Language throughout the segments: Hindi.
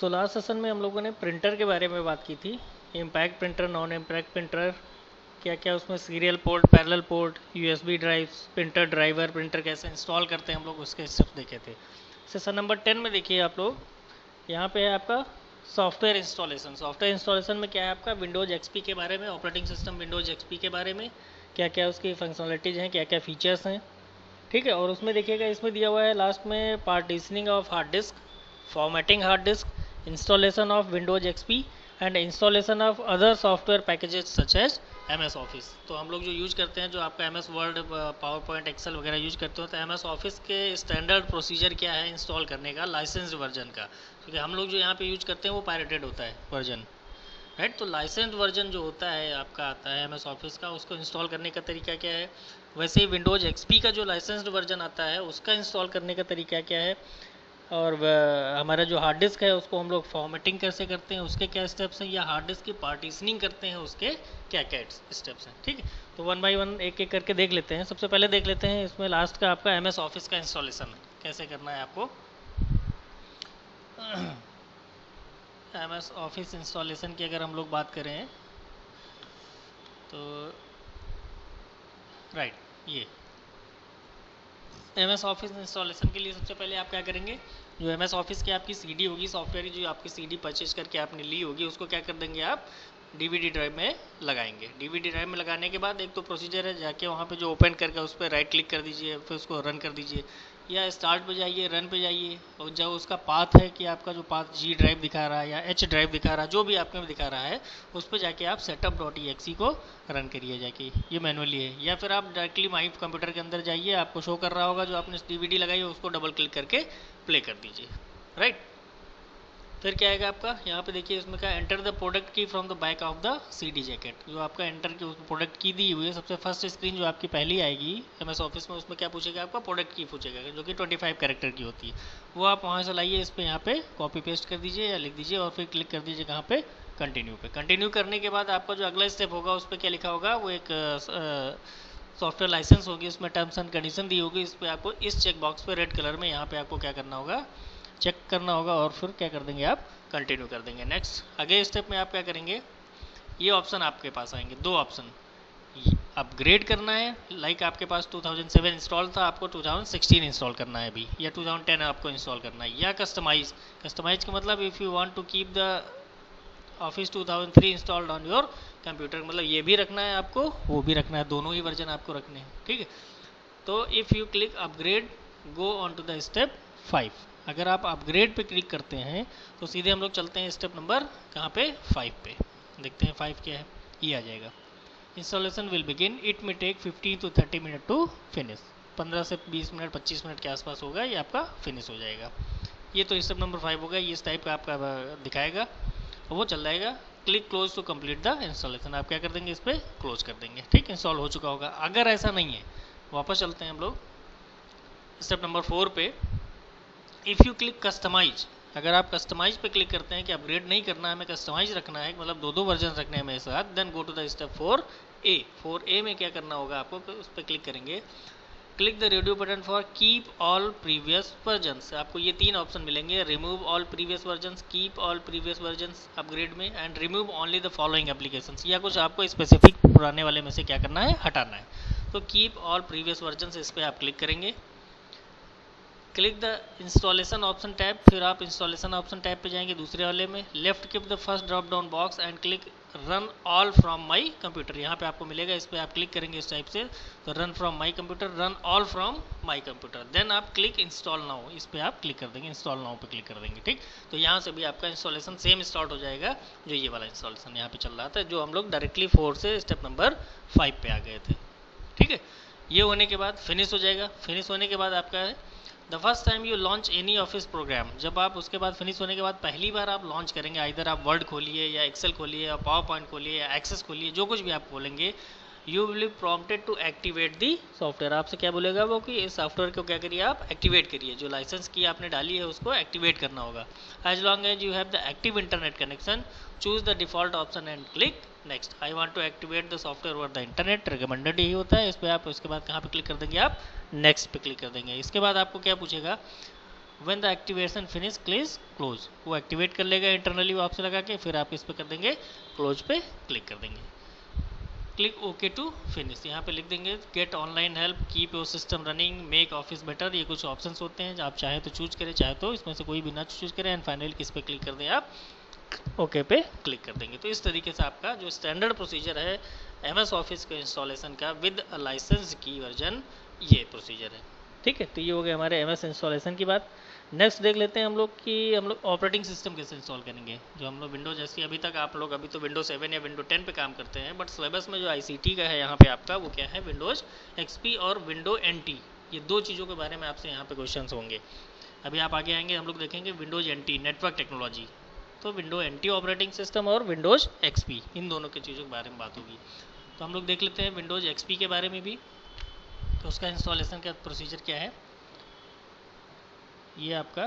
सो लास्ट सेशन में हम लोगों ने प्रिंटर के बारे में बात की थी। Impact printer, non impact printer, क्या क्या उसमें serial port, parallel port, USB drive, printer driver, printer कैसे इंस्टॉल करते हैं हम लोग, उसके स्टेप्स देखे थे। सेशन नंबर 10 में देखिए आप लोग, यहाँ पे है आपका सॉफ्टवेयर इंस्टॉलेशन। सॉफ्टवेयर इंस्टॉलेशन में क्या है आपका विंडोज एक्सपी के बारे में, ऑपरेटिंग सिस्टम विंडोज एक्सपी के बारे में, क्या क्या उसकी फंक्शनलिटीज़ हैं, क्या क्या फीचर्स हैं, ठीक है। और उसमें देखिएगा इसमें दिया हुआ है लास्ट में partitioning of hard disk, formatting hard disk, installation of Windows XP and installation of other software packages such as MS Office. तो हम लोग जो यूज करते हैं, जो आपका MS Word, PowerPoint, Excel वगैरह यूज करते हो, तो एमएस ऑफिस के स्टैंडर्ड प्रोसीजर क्या है इंस्टॉल करने का, लाइसेंस्ड वर्जन का। क्योंकि हम लोग जो यहाँ पे यूज करते हैं वो पायरेटेड होता है वर्जन, राइट। तो लाइसेंस वर्जन जो होता है आपका आता है एमएस ऑफिस का, उसको इंस्टॉल करने का तरीका क्या है। वैसे ही विंडोज एक्सपी का जो लाइसेंस्ड वर्जन आता है उसका इंस्टॉल करने का तरीका क्या है। और हमारा जो हार्ड डिस्क है उसको हम लोग फॉर्मेटिंग कैसे करते हैं, उसके क्या स्टेप्स हैं, या हार्ड डिस्क की पार्टीशनिंग करते हैं उसके क्या क्या स्टेप्स हैं, ठीक है। तो वन बाय वन एक एक करके देख लेते हैं। सबसे पहले देख लेते हैं इसमें लास्ट का आपका एमएस ऑफिस का इंस्टॉलेशन कैसे करना है आपको। एमएस ऑफिस इंस्टॉलेशन की अगर हम लोग बात करें तो राइट, ये एमएस ऑफिस इंस्टॉलेशन के लिए सबसे पहले आप क्या करेंगे, जो एमएस ऑफिस की आपकी सीडी होगी, सॉफ्टवेयर की जो आपकी सीडी परचेज करके आपने ली होगी, उसको क्या कर देंगे आप डीवीडी ड्राइव में लगाएंगे। डीवीडी ड्राइव में लगाने के बाद एक तो प्रोसीजर है, जाके वहाँ पे जो ओपन करके उस पर राइट क्लिक कर दीजिए, फिर उसको रन कर दीजिए, या स्टार्ट पे जाइए, रन पे जाइए, और जब उसका पाथ है कि आपका जो पाथ जी ड्राइव दिखा रहा है या एच ड्राइव दिखा रहा है, जो भी आपके में दिखा रहा है, उस पर जाके आप सेटअप डॉट ई को रन करिए जाके, ये मैनुअली है। या फिर आप डायरेक्टली माई कंप्यूटर के अंदर जाइए, आपको शो कर रहा होगा जो आपने डीवीडी लगाई है, उसको डबल क्लिक करके प्ले कर दीजिए, राइट। फिर क्या आएगा आपका, यहाँ पे देखिए इसमें क्या, एंटर द प्रोडक्ट की from the back of the CD jacket. जो आपका एंटर की प्रोडक्ट की दी हुई है, सबसे फर्स्ट स्क्रीन जो आपकी पहली आएगी एमएस ऑफिस में, उसमें क्या पूछेगा आपका, प्रोडक्ट की पूछेगा, जो कि 25 कैरेक्टर की होती है। वो आप वहाँ से लाइए, इस पर यहाँ पे कॉपी पेस्ट कर दीजिए या लिख दीजिए, और फिर क्लिक कर दीजिए कहाँ पे, कंटिन्यू पे। कंटिन्यू करने के बाद आपका जो अगला स्टेप होगा उस पर क्या लिखा होगा, वो एक सॉफ्टवेयर लाइसेंस होगी, उसमें टर्म्स एंड कंडीशन दी होगी। इस पर आपको इस चेक बॉक्स पे रेड कलर में यहाँ पे आपको क्या करना होगा, चेक करना होगा, और फिर क्या कर देंगे आप, कंटिन्यू कर देंगे। नेक्स्ट अगले स्टेप में आप क्या करेंगे, ये ऑप्शन आपके पास आएंगे, दो ऑप्शन, अपग्रेड करना है, लाइक आपके पास 2007 इंस्टॉल था, आपको 2016 इंस्टॉल करना है अभी, या 2010 आपको इंस्टॉल करना है, या कस्टमाइज। कस्टमाइज का मतलब if you want to keep the office 2003 installed on your computer, मतलब ये भी रखना है आपको, वो भी रखना है, दोनों ही वर्जन आपको रखने हैं, ठीक है। तो if you click upgrade, go on to the step 5। अगर आप अपग्रेड पे क्लिक करते हैं तो सीधे हम लोग चलते हैं स्टेप नंबर कहाँ पे, 5 पे। देखते हैं 5 क्या है, ये आ जाएगा, installation will begin, it may take 15 to 30 minute to finish. 15 से 20 मिनट, 25 मिनट के आसपास होगा, ये आपका फिनिश हो जाएगा। ये तो स्टेप नंबर 5 होगा, ये इस टाइप का आपका दिखाएगा, वो चल जाएगा। Click close to complete the installation, आप क्या कर देंगे, इस पर क्लोज कर देंगे, ठीक, इंस्टॉल हो चुका होगा। अगर ऐसा नहीं है, वापस चलते हैं हम लोग स्टेप नंबर 4 पे। इफ़ यू क्लिक कस्टमाइज, अगर आप कस्टमाइज पे क्लिक करते हैं कि अपग्रेड नहीं करना है, हमें कस्टमाइज रखना है, मतलब दो वर्जन रखने हैं मेरे साथ, then go to the step 4A। 4A में क्या करना होगा आपको, उस पर क्लिक करेंगे, click the radio button for keep all previous versions. आपको ये 3 ऑप्शन मिलेंगे, remove all previous versions, keep all previous versions upgrade में, and remove only the following applications, या कुछ आपको स्पेसिफिक पुराने वाले में से क्या करना है, हटाना है। तो कीप ऑल प्रीवियस वर्जन्स, इस पर आप क्लिक करेंगे। Click the installation option tab, फिर आप इंस्टॉलेशन ऑप्शन टैब पे जाएंगे दूसरे वाले में, left click the first drop down box and click run all from my computer. यहाँ पे आपको मिलेगा, इस पर आप क्लिक करेंगे इस टाइप से, तो run from my computer, run all from my computer, then आप क्लिक इंस्टॉल नाउ, इस पर आप क्लिक कर देंगे, इंस्टॉल नाउ पे क्लिक कर देंगे, ठीक। तो यहाँ से भी आपका इंस्टॉलेशन सेम स्टार्ट हो जाएगा, जो ये वाला इंस्टॉलेशन यहाँ पे चल रहा था, जो हम लोग डायरेक्टली 4 से स्टेप नंबर 5 पे आ गए थे, ठीक है। ये होने के बाद फिनिश हो जाएगा। फिनिश होने के बाद आपका है the first time you launch any office program, जब आप उसके बाद फिनिश होने के बाद पहली बार आप लॉन्च करेंगे, इधर आप वर्ड खोलिए या एक्सेल खोलिए या पावर पॉइंट खोलिए या एक्सेस खोलिए, जो कुछ भी आप खोलेंगे, you will be prompted to activate the software. आपसे क्या बोलेगा वो, कि इस सॉफ्टवेयर को क्या करिए, आप एक्टिवेट करिए, जो लाइसेंस की आपने डाली है उसको एक्टिवेट करना होगा। As long as you have the active internet connection, choose the default option and click next. I want to activate the software over the internet, recommended यही होता है। इस पर आप उसके बाद कहाँ पे क्लिक कर देंगे, आप नेक्स्ट पे क्लिक कर देंगे। इसके बाद आपको क्या पूछेगा, when the activation finish click close, वो एक्टिवेट कर लेगा इंटरनली वो आपसे लगा के, फिर आप इस पर कर देंगे क्लोज पे क्लिक कर देंगे। क्लिक ओके टू फिनिश, यहाँ पे लिख देंगे get online help, keep your system running, make office better, ये कुछ ऑप्शंस होते हैं, आप चाहे तो चूज करें, चाहे तो इसमें से कोई भी ना चूज करें, एंड फाइनली किस पे क्लिक कर दें, आप ओके पे क्लिक कर देंगे। तो इस तरीके से आपका जो स्टैंडर्ड प्रोसीजर है MS ऑफिस के इंस्टॉलेशन का विद लाइसेंस की वर्जन, ये प्रोसीजर है। ठीक है, तो ये हो गया हमारे MS इंस्टॉलेशन की बात। नेक्स्ट देख लेते हैं हम लोग कि हम लोग ऑपरेटिंग सिस्टम कैसे इंस्टॉल करेंगे। जो हम लोग विंडोज जैसे अभी तक आप लोग अभी तो विंडोज 7 या विंडो 10 पे काम करते हैं, बट सिलेबस में जो ICT का है यहाँ पे आपका वो क्या है, विंडोज XP और विंडो NT, ये दो चीज़ों के बारे में आपसे यहाँ पे क्वेश्चन होंगे। अभी आप आगे आएंगे हम लोग देखेंगे विंडोज NT नेटवर्क टेक्नोलॉजी, तो विंडो NT ऑपरेटिंग सिस्टम और विंडोज XP, इन दोनों की चीज़ों के बारे में बात होगी। तो हम लोग देख लेते हैं विंडोज XP के बारे में भी, तो उसका इंस्टॉलेशन का प्रोसीजर क्या है। ये आपका,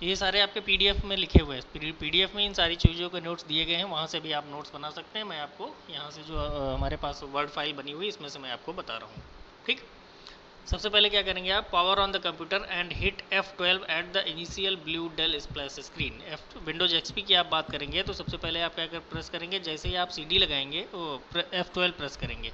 ये सारे आपके PDF में लिखे हुए हैं, PDF में इन सारी चीज़ों के नोट्स दिए गए हैं, वहाँ से भी आप नोट्स बना सकते हैं। मैं आपको यहाँ से जो हमारे पास वर्ड फाइल बनी हुई इसमें से मैं आपको बता रहा हूँ। ठीक, सबसे पहले क्या करेंगे आप, power on the computer and hit F12 at the initial blue Dell splash screen. Windows XP की आप बात करेंगे तो सबसे पहले आप क्या प्रेस करेंगे, जैसे ही आप CD लगाएंगे F12 प्रेस करेंगे।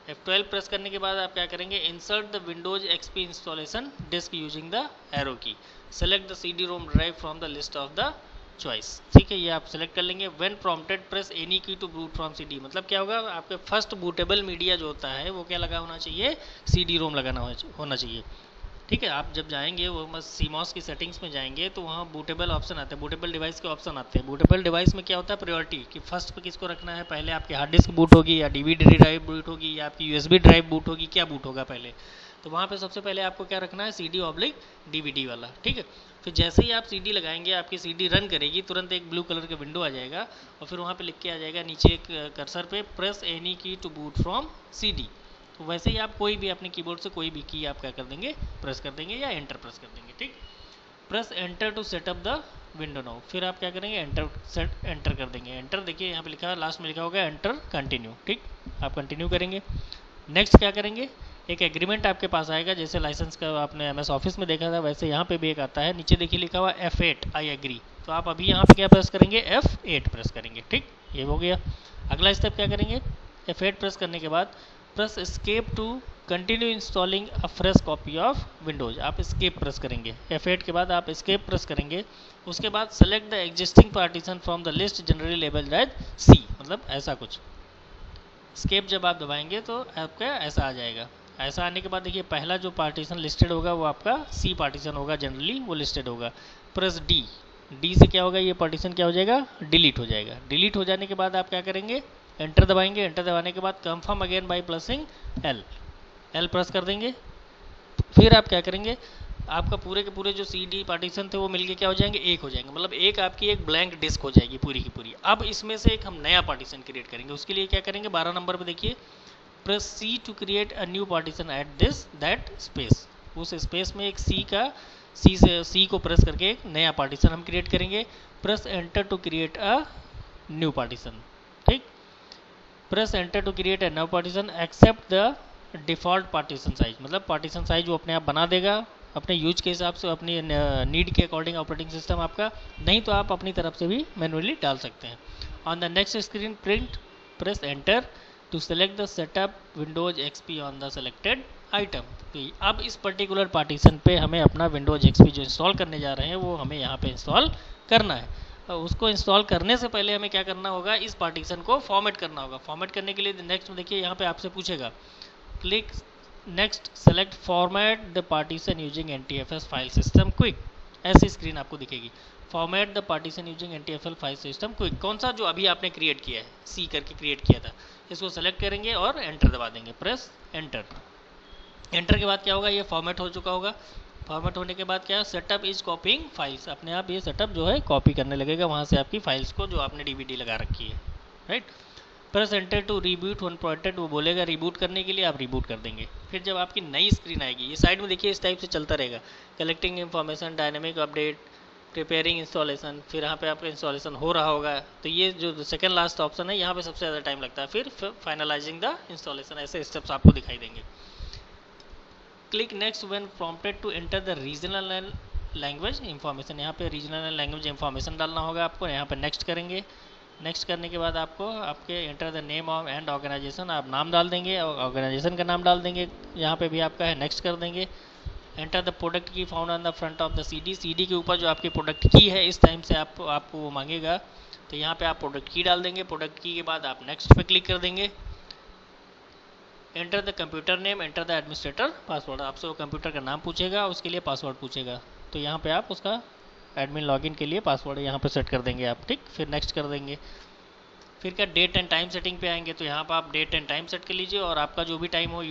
F12 प्रेस करने के बाद आप क्या करेंगे, insert the Windows XP installation disk using the arrow key, select the CD-ROM drive from the list of the choice. ठीक है, ये आप सेलेक्ट कर लेंगे। When prompted press any key to boot from CD, मतलब क्या होगा, आपके फर्स्ट बूटेबल मीडिया जो होता है वो क्या लगा होना चाहिए, CD-ROM लगाना होना चाहिए। ठीक है, आप जब जाएंगे वो CMOS की सेटिंग्स में जाएंगे तो वहाँ बूटेबल ऑप्शन आते हैं, बूटेबल डिवाइस के ऑप्शन आते हैं। बूटेबल डिवाइस में क्या होता है, प्रायोरिटी कि फर्स्ट पे किसको रखना है, पहले आपकी हार्ड डिस्क बूट होगी या DVD ड्राइव बूट होगी या आपकी USB ड्राइव बूट होगी, क्या बूट होगा पहले, तो वहाँ पे सबसे पहले आपको क्या रखना है, CD/DVD वाला। ठीक है, फिर जैसे ही आप CD लगाएंगे आपकी CD रन करेगी, तुरंत एक ब्लू कलर का विंडो आ जाएगा और फिर वहाँ पे लिख के आ जाएगा नीचे एक कर्सर पे, press any key to boot from CD। तो वैसे ही आप कोई भी अपने कीबोर्ड से कोई भी की आप क्या कर देंगे, प्रेस कर देंगे या एंटर प्रेस कर देंगे। ठीक, press enter to setup the window now, फिर आप क्या करेंगे, एंटर कर देंगे। एंटर देखिए यहाँ पे लिखा है, लास्ट में लिखा होगा एंटर कंटिन्यू। ठीक, आप कंटिन्यू करेंगे। नेक्स्ट क्या करेंगे, एक एग्रीमेंट आपके पास आएगा, जैसे लाइसेंस का आपने MS ऑफिस में देखा था वैसे यहाँ पे भी एक आता है, नीचे देखिए लिखा हुआ F8 आई एग्री, तो आप अभी यहाँ पे क्या प्रेस करेंगे, F8 प्रेस करेंगे। ठीक, ये हो गया। अगला स्टेप क्या करेंगे, F8 प्रेस करने के बाद press escape to continue installing a fresh copy of Windows, आप एस्केप प्रेस करेंगे। F8 के बाद आप एस्केप प्रेस करेंगे। उसके बाद select the existing partition from the list generally labelled as C, मतलब ऐसा कुछ। एस्केप जब आप दबाएंगे तो आपका ऐसा आ जाएगा। ऐसा आने के बाद देखिए पहला जो पार्टीशन लिस्टेड होगा वो आपका C पार्टीशन होगा, जनरली वो लिस्टेड होगा। प्रेस D से क्या होगा, ये पार्टीशन क्या हो जाएगा, डिलीट हो जाएगा। डिलीट हो जाने के बाद आप क्या करेंगे, एंटर दबाएंगे। एंटर दबाने के बाद confirm again by pressing L press कर देंगे। फिर आप क्या करेंगे, आपका पूरे के पूरे जो CD पार्टीशन थे वो मिलके क्या हो जाएंगे, एक हो जाएंगे, मतलब एक आपकी एक ब्लैंक डिस्क हो जाएगी पूरी की पूरी। अब इसमें से एक हम नया पार्टीशन क्रिएट करेंगे, उसके लिए क्या करेंगे, 12 नंबर पे देखिए, press C to create a new partition at this that space, उस स्पेस में एक C को प्रेस करके एक नया पार्टीशन हम क्रिएट करेंगे। Press enter to create a new partition. ठीक, press enter to create a new partition, accept the default partition size, मतलब पार्टीशन साइज वो अपने आप बना देगा अपने यूज के हिसाब से, अपनी नीड के अकॉर्डिंग ऑपरेटिंग सिस्टम आपका, नहीं तो आप अपनी तरफ से भी मैनुअली डाल सकते हैं। On the next screen print, press enter to select the setup Windows XP on the selected item. अब इस पर्टिकुलर पार्टीशन पे हमें अपना विंडोज XP जो इंस्टॉल करने जा रहे हैं वो हमें यहाँ पे इंस्टॉल करना है। उसको इंस्टॉल करने से पहले हमें क्या करना होगा, इस पार्टीशन को फॉर्मेट करना होगा। फॉर्मेट करने के लिए नेक्स्ट में देखिए यहाँ पे आपसे पूछेगा, click next select format the partition using NTFS file system quick, ऐसी स्क्रीन आपको दिखेगी। Format the partition using NTFS file system quick, कौन सा जो अभी आपने क्रिएट किया है, C करके क्रिएट किया था, इसको सेलेक्ट करेंगे और एंटर दबा देंगे। Press enter. एंटर के बाद क्या होगा, ये फॉर्मेट हो चुका होगा। फॉर्मेट होने के बाद क्या है, सेटअप इज कॉपिंग फाइल्स, अपने आप ये सेटअप जो है कॉपी करने लगेगा वहाँ से आपकी फाइल्स को जो आपने DVD लगा रखी है। Right, press enter to reboot one protect, वो बोलेगा रिबूट करने के लिए, आप रिबूट कर देंगे। फिर जब आपकी नई स्क्रीन आएगी, ये साइड में देखिए इस टाइप से चलता रहेगा, collecting information, dynamic update, preparing installation, फिर यहाँ पे आपका इंस्टॉलेशन हो रहा होगा। तो ये जो सेकंड लास्ट ऑप्शन है यहाँ पे सबसे ज़्यादा टाइम लगता है। फिर फाइनलाइजिंग द इंस्टॉलेशन, ऐसे स्टेप्स आपको दिखाई देंगे। Click next when prompted to enter the regional language information, यहाँ पे रीजनल लैंग्वेज इंफॉर्मेशन डालना होगा आपको। यहाँ पे नेक्स्ट करेंगे। नेक्स्ट करने के बाद आपको आपके enter the name of and organisation, आप नाम डाल देंगे और ऑर्गेनाइजेशन का नाम डाल देंगे। यहाँ पे भी आपका है, नेक्स्ट कर देंगे। एंटर द प्रोडक्ट की found on the front of the CD, CD के ऊपर जो आपकी प्रोडक्ट की है इस टाइम से आपको वो मांगेगा, तो यहाँ पे आप प्रोडक्ट की डाल देंगे। प्रोडक्ट की के बाद आप नेक्स्ट पे क्लिक कर देंगे। Enter the computer name, enter the administrator password, आपसे वो कंप्यूटर का नाम पूछेगा, उसके लिए पासवर्ड पूछेगा, तो यहाँ पे आप उसका एडमिन लॉगिन के लिए पासवर्ड यहाँ पे सेट कर देंगे आप, ठीक। फिर नेक्स्ट कर देंगे। फिर क्या डेट एंड टाइम सेटिंग पे आएंगे, तो यहाँ पर आप डेट एंड टाइम सेट कर लीजिए और आपका जो भी टाइम हो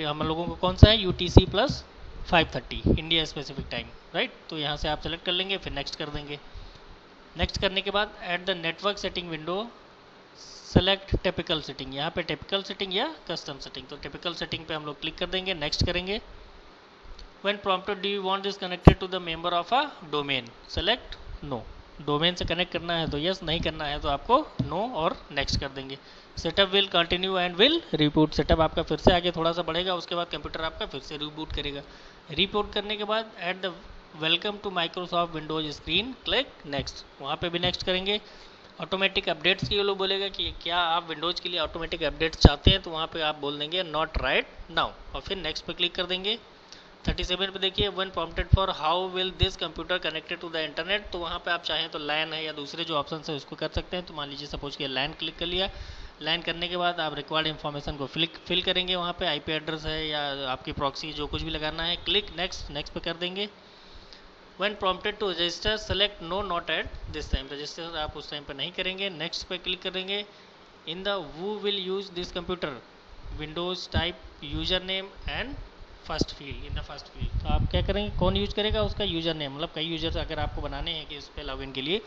हम लोगों को कौन सा है UTC plus 5:30 India specific time, right. तो यहाँ से आप सेलेक्ट कर लेंगे, फिर नेक्स्ट कर देंगे। नेक्स्ट करने के बाद at the network setting window select typical setting, यहाँ पे टिपिकल सेटिंग या कस्टम सेटिंग, तो टिपिकल सेटिंग पे हम लोग क्लिक कर देंगे, नेक्स्ट करेंगे। When prompted do you want this connected to the member of a domain, select no, domain से कनेक्ट करना है तो यस, नहीं करना है तो आपको नो और नेक्स्ट कर देंगे। Setup will continue and will reboot, setup आपका फिर से आगे थोड़ा सा बढ़ेगा, उसके बाद कंप्यूटर आपका फिर से रिबूट करेगा। रिबूट करने के बाद at the welcome to Microsoft Windows screen click next, वहाँ पे भी नेक्स्ट करेंगे। ऑटोमेटिक अपडेट्स के लोग बोलेगा कि क्या आप विंडोज़ के लिए ऑटोमेटिक अपडेट्स चाहते हैं, तो वहाँ पे आप बोल देंगे नॉट राइट नाउ और फिर नेक्स्ट पे क्लिक कर देंगे। 37 पे देखिए when prompted for how will this computer connected to the internet, तो वहाँ पे आप चाहें तो लैन है या दूसरे जो ऑप्शन है उसको कर सकते हैं। तो मान लीजिए सपोज कि लैन क्लिक कर लिया, लैन करने के बाद आप रिक्वायर्ड इन्फॉर्मेशन को फिल करेंगे, वहाँ पे IP एड्रेस है या आपकी प्रॉक्सी जो कुछ भी लगाना है, क्लिक नेक्स्ट, नेक्स्ट पे कर देंगे। When prompted to register select no not at this time, register आप उस टाइम पर नहीं करेंगे, नेक्स्ट पे क्लिक करेंगे। In the who will use this computer Windows type user name and first field, in the first field, तो आप क्या करेंगे, कौन यूज करेगा, उसका यूजर नेम, मतलब कई यूजर्स अगर आपको बनाने हैं कि उस पर लॉगिन के लिए,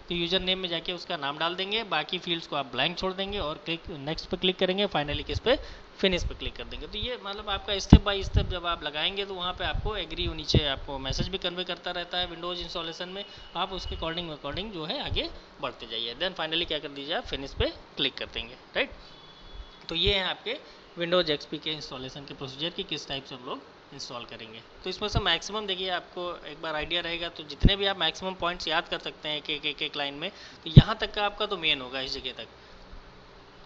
तो यूजर नेम में जाके उसका नाम डाल देंगे, बाकी फील्ड्स को आप ब्लैंक छोड़ देंगे और क्लिक नेक्स्ट पे क्लिक करेंगे, फाइनली किस पे, फिनिश पे क्लिक कर देंगे। तो ये मतलब आपका स्टेप बाय स्टेप जब आप लगाएंगे तो वहाँ पे आपको एग्री नीचे आपको मैसेज भी कन्वे करता रहता है विंडोज इंस्टॉलेशन में, आप उसके अकॉर्डिंग जो है आगे बढ़ते जाइए। देन फाइनली क्या कर दीजिए, आप फिनिश पे क्लिक कर देंगे, राइट। तो ये है आपके विंडोज XP के इंस्टॉलेशन के प्रोसीजर की किस टाइप से हम लोग इंस्टॉल करेंगे। तो इसमें से मैक्सिमम देखिए आपको एक बार आइडिया रहेगा, तो जितने भी आप मैक्सिमम पॉइंट्स याद कर सकते हैं एक लाइन में, तो यहाँ तक का आपका तो मेन होगा इस जगह तक।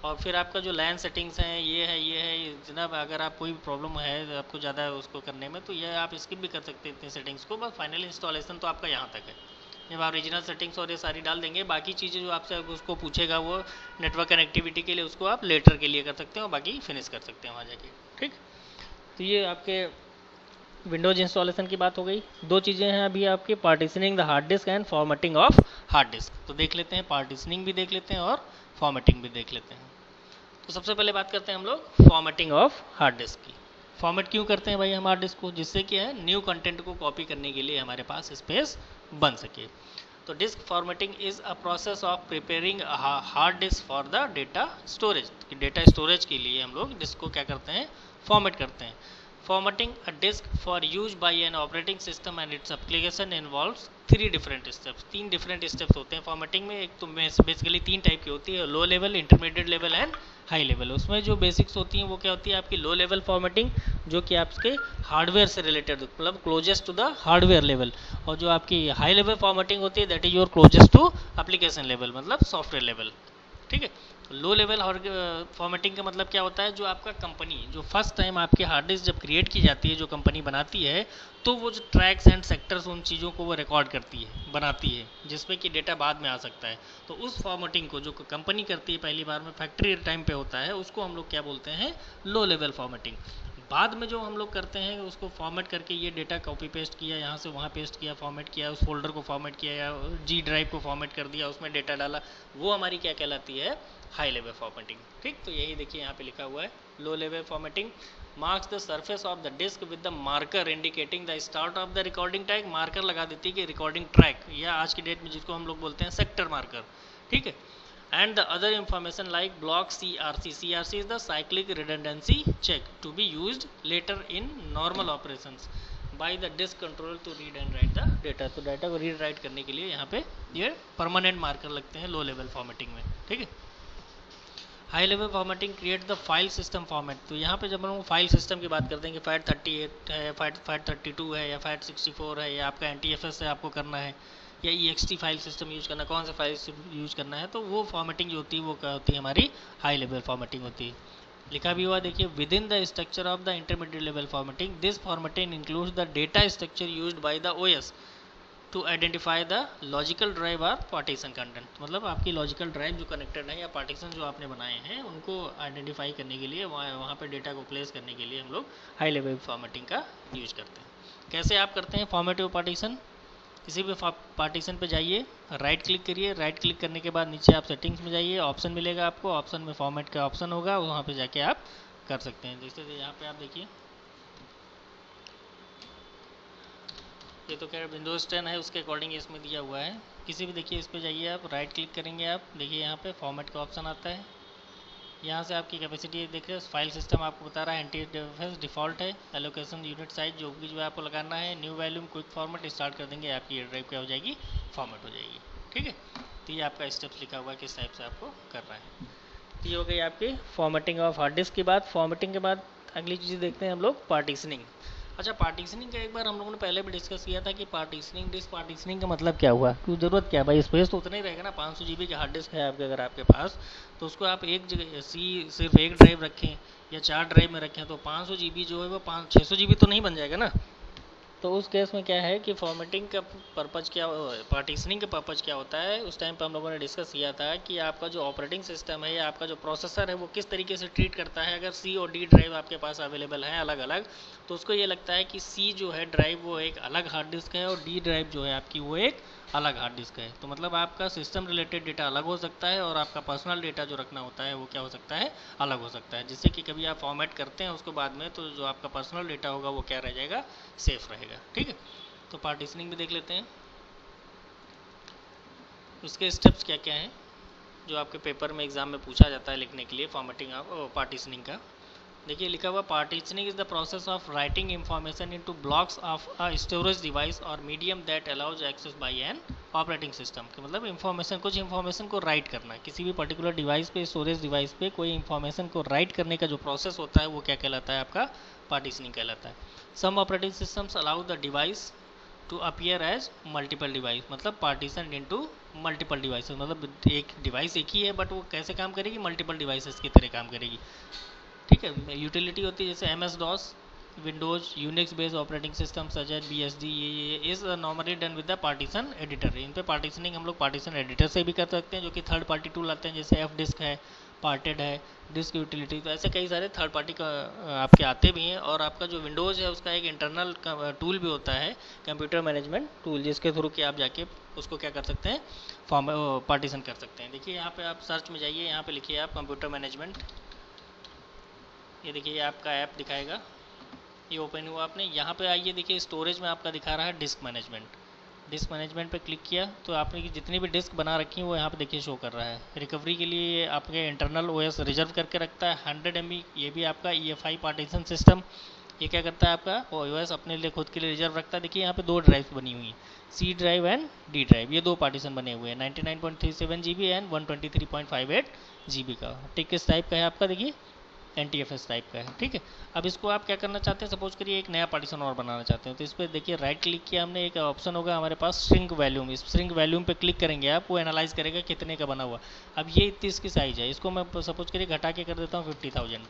और फिर आपका जो लैन सेटिंग्स हैं ये है जितना, अगर आप कोई प्रॉब्लम है आपको ज़्यादा उसको करने में, तो ये आप स्किप भी कर सकते हैं इतनी सेटिंग्स को, बस फाइनल इंस्टॉलेशन तो आपका यहाँ तक है। जब आप रीजनल सेटिंग्स और ये सारी डाल देंगे, बाकी चीज़ें जो आपसे उसको पूछेगा वो नेटवर्क कनेक्टिविटी के लिए उसको आप लेटर के लिए कर सकते हैं और बाकी फिनिश कर सकते हैं वहाँ जाके, ठीक। तो ये आपके विंडोज इंस्टॉलेशन की बात हो गई। दो चीज़ें हैं अभी आपके, partitioning the hard disk and formatting of hard disc. तो देख लेते हैं, पार्टीशनिंग भी देख लेते हैं और फॉर्मेटिंग भी देख लेते हैं। तो सबसे पहले बात करते हैं हम लोग फॉर्मेटिंग ऑफ हार्ड डिस्क की। फॉर्मेट क्यों करते हैं भाई हम हार्ड डिस्क को, जिससे कि है न्यू कंटेंट को कॉपी करने के लिए हमारे पास स्पेस बन सके। तो disk formatting is a process of preparing hard disk for the data storage. Data storage के लिए हम लोग डिस्क को क्या करते हैं, फॉर्मेट करते हैं। Formatting a disk for use by an operating system and its application involves 3 different steps. 3 different steps होते हैं फॉर्मेटिंग में। एक तो बेसिकली 3 टाइप की होती है, low level, intermediate level and high level. उसमें जो बेसिक्स होती हैं वो क्या होती है आपकी लो लेवल फॉर्मेटिंग, जो कि आपके हार्डवेयर से रिलेटेड, मतलब closest to the hardware level. और जो आपकी हाई लेवल फॉर्मेटिंग होती है that is your closest to application level, मतलब सॉफ्टवेयर लेवल, ठीक है। लो लेवल फॉर्मेटिंग का मतलब क्या होता है, जो आपका कंपनी जो फर्स्ट टाइम आपकी हार्ड डिस्क जब क्रिएट की जाती है, जो कंपनी बनाती है, तो वो जो ट्रैक्स एंड सेक्टर्स उन चीज़ों को वो रिकॉर्ड करती है, बनाती है, जिसमें कि डेटा बाद में आ सकता है। तो उस फॉर्मेटिंग को जो कंपनी करती है पहली बार में, फैक्ट्री टाइम पे होता है, उसको हम लोग क्या बोलते हैं, लो लेवल फॉर्मेटिंग। बाद में जो हम लोग करते हैं उसको फॉर्मेट करके ये डेटा कॉपी पेस्ट किया, यहाँ से वहाँ पेस्ट किया, फॉर्मेट किया, उस फोल्डर को फॉर्मेट किया या G ड्राइव को फॉर्मेट कर दिया, उसमें डेटा डाला, वो हमारी क्या कहलाती है, हाई लेवल फॉर्मेटिंग, ठीक। तो यही देखिए यहाँ पे लिखा हुआ है, low level formatting marks the surface of the disk with the marker indicating the start of the recording track. Marker लगा देती है कि रिकॉर्डिंग ट्रैक, या आज की डेट में जिसको हम लोग बोलते हैं सेक्टर मार्कर, ठीक है। And the other information like block CRC. CRC is the cyclic redundancy check to be used later in normal operations by the disk controller to read and write the data. तो डाटा को रीड राइट करने के लिए यहाँ पे ये परमानेंट मार्कर लगते हैं लो लेवल फॉर्मेटिंग में, ठीक है। High level formatting create the file system format. तो यहाँ पे जब हम फाइल सिस्टम की बात करते हैं कि FAT38 है, FAT32 है या FAT64 है या आपका NTFS है आपको करना है या EXT फाइल सिस्टम यूज करना, कौन सा फाइल यूज करना है, तो वो फॉर्मेटिंग जो होती है वो क्या होती है, हमारी हाई लेवल फॉर्मेटिंग होती है। लिखा भी हुआ देखिए, with in the structure of the intermediate level formatting this formatting includes the data structure used by the OS to identify the logical drive और पार्टीशन कंटेंट। मतलब आपकी लॉजिकल ड्राइव जो कनेक्टेड है या पार्टीशन जो आपने बनाए हैं उनको आइडेंटिफाई करने के लिए, वहाँ पे डेटा को प्लेस करने के लिए हम लोग हाई लेवल फॉर्मेटिंग का यूज करते हैं। कैसे आप करते हैं फॉर्मेटिव पार्टीशन? किसी भी पार्टीशन पे जाइए, राइट क्लिक करिए, राइट क्लिक करने के बाद नीचे आप सेटिंग्स में जाइए, ऑप्शन मिलेगा आपको, ऑप्शन में फॉर्मेट का ऑप्शन होगा, वहाँ पे जाके आप कर सकते हैं। जैसे यहाँ पे आप देखिए, ये तो क्या विंडोज़ 10 है उसके अकॉर्डिंग इसमें दिया हुआ है। किसी भी देखिए इस पर जाइए आप, राइट क्लिक करेंगे आप, देखिए यहाँ पे फॉर्मेट का ऑप्शन आता है। यहाँ से आपकी कैपेसिटी देख रहे हैं, फाइल सिस्टम आपको बता रहा है, NTFS डिफ़ॉल्ट है, एलोकेशन यूनिट साइज जो भी जो आपको लगाना है, new volume quick format start कर देंगे, आपकी ये ड्राइव क्या हो जाएगी, फॉर्मेट हो जाएगी। ठीक है, तो ये आपका स्टेप्स लिखा हुआ है किस टाइप से आपको करना है। तो ये हो गई आपकी फॉर्मेटिंग ऑफ हार्ड डिस्क की बात। फॉर्मेटिंग के बाद अगली चीज़ देखते हैं हम लोग, पार्टीशनिंग। अच्छा, पार्टीशनिंग का एक बार हम लोगों ने पहले भी डिस्कस किया था कि पार्टीशनिंग, डिस्क पार्टीशनिंग का मतलब क्या हुआ, क्यों ज़रूरत क्या है भाई, स्पेस तो उतना ही रहेगा ना, 500 GB की हार्ड डिस्क है आपके अगर आपके पास, तो उसको आप एक जगह सिर्फ एक ड्राइव रखें या 4 ड्राइव में रखें तो 500 GB जो है वो 600 GB तो नहीं बन जाएगा ना। तो उस केस में क्या है कि फॉर्मेटिंग का पर्पज़ क्या, पार्टीशनिंग का पर्पज़ क्या होता है, उस टाइम पर हम लोगों ने डिस्कस किया था कि आपका जो ऑपरेटिंग सिस्टम है या आपका जो प्रोसेसर है वो किस तरीके से ट्रीट करता है। अगर C और D ड्राइव आपके पास अवेलेबल हैं अलग अलग, तो उसको ये लगता है कि C जो है ड्राइव वो एक अलग हार्ड डिस्क है और D ड्राइव जो है आपकी वो एक अलग हार्ड डिस्क है। तो मतलब आपका सिस्टम रिलेटेड डेटा अलग हो सकता है और आपका पर्सनल डेटा जो रखना होता है वो क्या हो सकता है, अलग हो सकता है, जिससे कि कभी आप फॉर्मेट करते हैं उसको बाद में तो जो आपका पर्सनल डेटा होगा वो क्या रह जाएगा, सेफ रहेगा। ठीक है, तो पार्टीशनिंग भी देख लेते हैं, उसके स्टेप्स क्या क्या हैं जो आपके पेपर में एग्जाम में पूछा जाता है लिखने के लिए फॉर्मेटिंग ऑफ पार्टीशनिंग का। देखिए लिखा हुआ, partitioning is the process of writing information into blocks of a storage device or medium that allows access by an operating system. कि मतलब इंफॉर्मेशन, कुछ इंफॉर्मेशन को राइट करना, किसी भी पर्टिकुलर डिवाइस पे, स्टोरेज डिवाइस पे कोई इंफॉर्मेशन को राइट करने का जो प्रोसेस होता है वो क्या कहलाता है, आपका पार्टीशनिंग कहलाता है। Some operating systems allow the device to appear as multiple device, मतलब पार्टीशन इनटू मल्टीपल डिवाइसेस, मतलब एक डिवाइस एक ही है बट वो कैसे काम करेगी, मल्टीपल डिवाइसेस की तरह काम करेगी। ठीक है, यूटिलिटी होती है जैसे MS-DOS, Windows, Unix based operating system such as BSD, ये is normally done with the partition editor. इन पे पार्टीशनिंग हम लोग पार्टीशन एडिटर से भी कर सकते हैं, जो कि थर्ड पार्टी टूल आते हैं, जैसे FDisk है, पार्टेड है, डिस्क यूटिलिटी, तो ऐसे कई सारे थर्ड पार्टी का आपके आते भी हैं। और आपका जो विंडोज़ है उसका एक इंटरनल टूल भी होता है, कंप्यूटर मैनेजमेंट टूल, जिसके थ्रू कि आप जाके उसको क्या कर सकते हैं, पार्टीशन कर सकते हैं। देखिए यहाँ पे आप सर्च में जाइए, यहाँ पे लिखिए आप कंप्यूटर मैनेजमेंट, ये देखिए आपका ऐप दिखाएगा, ये ओपन हुआ आपने, यहाँ पे आइए, देखिए स्टोरेज में आपका दिखा रहा है डिस्क मैनेजमेंट। डिस्क मैनेजमेंट पे क्लिक किया तो आपने जितनी भी डिस्क बना रखी है वो यहाँ पे देखिए शो कर रहा है। रिकवरी के लिए आपके इंटरनल OS रिजर्व करके रखता है 100 MB। ये भी आपका EFI पार्टीशन सिस्टम, ये क्या करता है, आपका OS अपने लिए खुद के लिए रिजर्व रखता है। देखिए यहाँ पे 2 ड्राइव बनी हुई हैं, C drive and D drive, ये 2 पार्टीशन बने हुए हैं, 99.37 GB एंड 123.58 GB का। ठीक, किस टाइप का है आपका, देखिए NTFS टाइप का है। ठीक है, अब इसको आप क्या करना चाहते हैं, सपोज करिए एक नया पार्टीशन और बनाना चाहते हैं, तो इस पर देखिए राइट क्लिक किया हमने, एक ऑप्शन होगा हमारे पास श्रिंक वॉल्यूम, इस श्रिंक वॉल्यूम पे क्लिक करेंगे आप, वो एनालाइज करेगा कितने का बना हुआ। अब ये इतनी इसकी साइज है, इसको मैं सपोज करिए घटा के कर देता हूँ 50,000।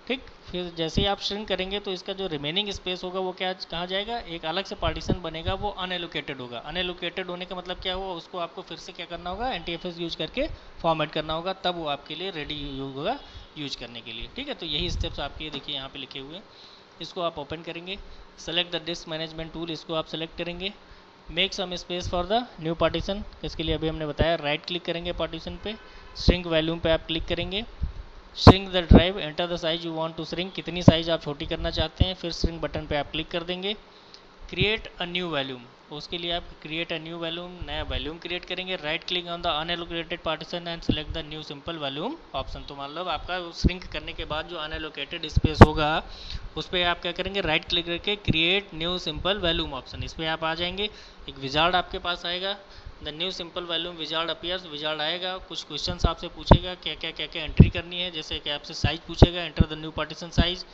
ठीक, फिर जैसे ही आप श्रिंक करेंगे तो इसका जो रिमेनिंग स्पेस होगा वो क्या कहाँ जाएगा, एक अलग से पार्टीशन बनेगा, वो अनएलोकेटेड होगा। अनएलोकेटेड होने का मतलब क्या हुआ, उसको आपको फिर से क्या करना होगा, NTFS यूज करके फॉर्मेट करना होगा, तब वो आपके लिए रेडी होगा यूज करने के लिए। ठीक है, तो यही स्टेप्स आपके देखिए यहाँ पे लिखे हुए हैं। इसको आप ओपन करेंगे, select the disk management tool, इसको आप सेलेक्ट करेंगे, make some space for the new partition, इसके लिए अभी हमने बताया राइट क्लिक करेंगे पार्टीशन पे, श्रिंक वॉल्यूम पे आप क्लिक करेंगे, shrink the drive, enter the size you want to shrink, कितनी साइज आप छोटी करना चाहते हैं, फिर श्रिंक बटन पे आप क्लिक कर देंगे। क्रिएट अ न्यू वॉल्यूम, उसके लिए आप क्रिएट अ न्यू वॉल्यूम, नया वॉल्यूम क्रिएट करेंगे, right click on the unallocated partition and select the new simple volume option. तो मतलब आपका श्रिंक करने के बाद जो अनएलोकेटेड स्पेस होगा उस पर आप क्या करेंगे, राइट क्लिक करके create new simple volume option, इस पर आप आ जाएंगे, एक विजार्ड आपके पास आएगा the new simple volume wizard appears, wizard आएगा, कुछ क्वेश्चंस आपसे पूछेगा क्या क्या एंट्री करनी है, जैसे कि आपसे साइज पूछेगा, enter the new partition size,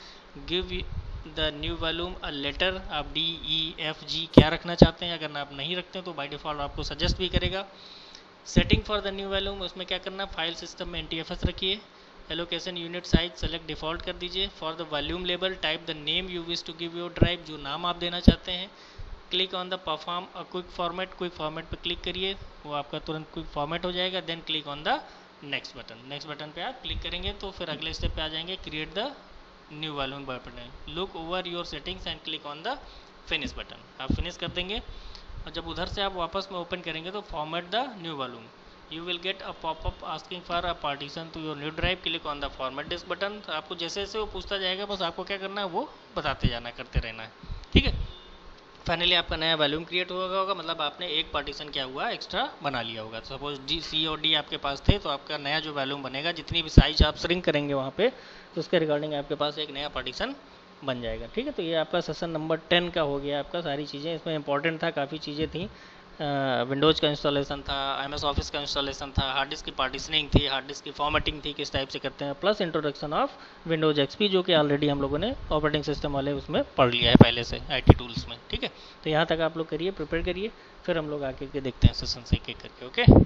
give the new volume a letter, आप DEFG क्या रखना चाहते हैं, अगर आप नहीं रखते हैं तो बाय डिफ़ॉल्ट आपको सजेस्ट भी करेगा। Setting for the new volume, उसमें क्या करना, फाइल सिस्टम में NTFS रखिए, allocation unit size select default कर दीजिए, for the volume label type the name you wish to give your drive, जो नाम आप देना चाहते हैं, click on the perform a quick format पे क्लिक करिए, वो आपका तुरंत क्विक फॉर्मेट हो जाएगा, then click on the next button पे आप क्लिक करेंगे तो फिर अगले स्टेप पे आ जाएंगे, create the new volume button, look over your settings and click on the finish button, आप फिनिश कर देंगे। और जब उधर से आप वापस में ओपन करेंगे तो format the new volume, you will get a popup asking for a partition to your new drive, click on the format disk button, आपको जैसे जैसे वो पूछता जाएगा बस आपको क्या करना है वो बताते जाना, करते रहना है, ठीक है। फाइनली आपका नया वॉल्यूम क्रिएट होगा, मतलब आपने एक पार्टीशन क्या हुआ एक्स्ट्रा बना लिया होगा। सपोज C और D आपके पास थे तो आपका नया जो वॉल्यूम बनेगा, जितनी भी साइज आप श्रिंक करेंगे वहाँ पे, तो उसके रिगार्डिंग आपके पास एक नया पार्टीशन बन जाएगा, ठीक है। तो ये आपका सेशन नंबर 10 का हो गया आपका, सारी चीज़ें इसमें इंपॉर्टेंट था, काफ़ी चीज़ें थी, विंडोज़ का इंस्टॉलेशन था, MS ऑफिस का इंस्टॉलेशन था, हार्ड डिस्क की पार्टीशनिंग थी, हार्ड डिस्क की फॉर्मेटिंग थी, किस टाइप से करते हैं, plus introduction of Windows XP, जो कि ऑलरेडी हम लोगों ने ऑपरेटिंग सिस्टम वाले उसमें पढ़ लिया है पहले से IT टूल्स में, ठीक है। तो यहाँ तक आप लोग करिए, प्रिपेयर करिए, फिर हम लोग आके के देखते हैं सेशन से एक एक करके, ओके।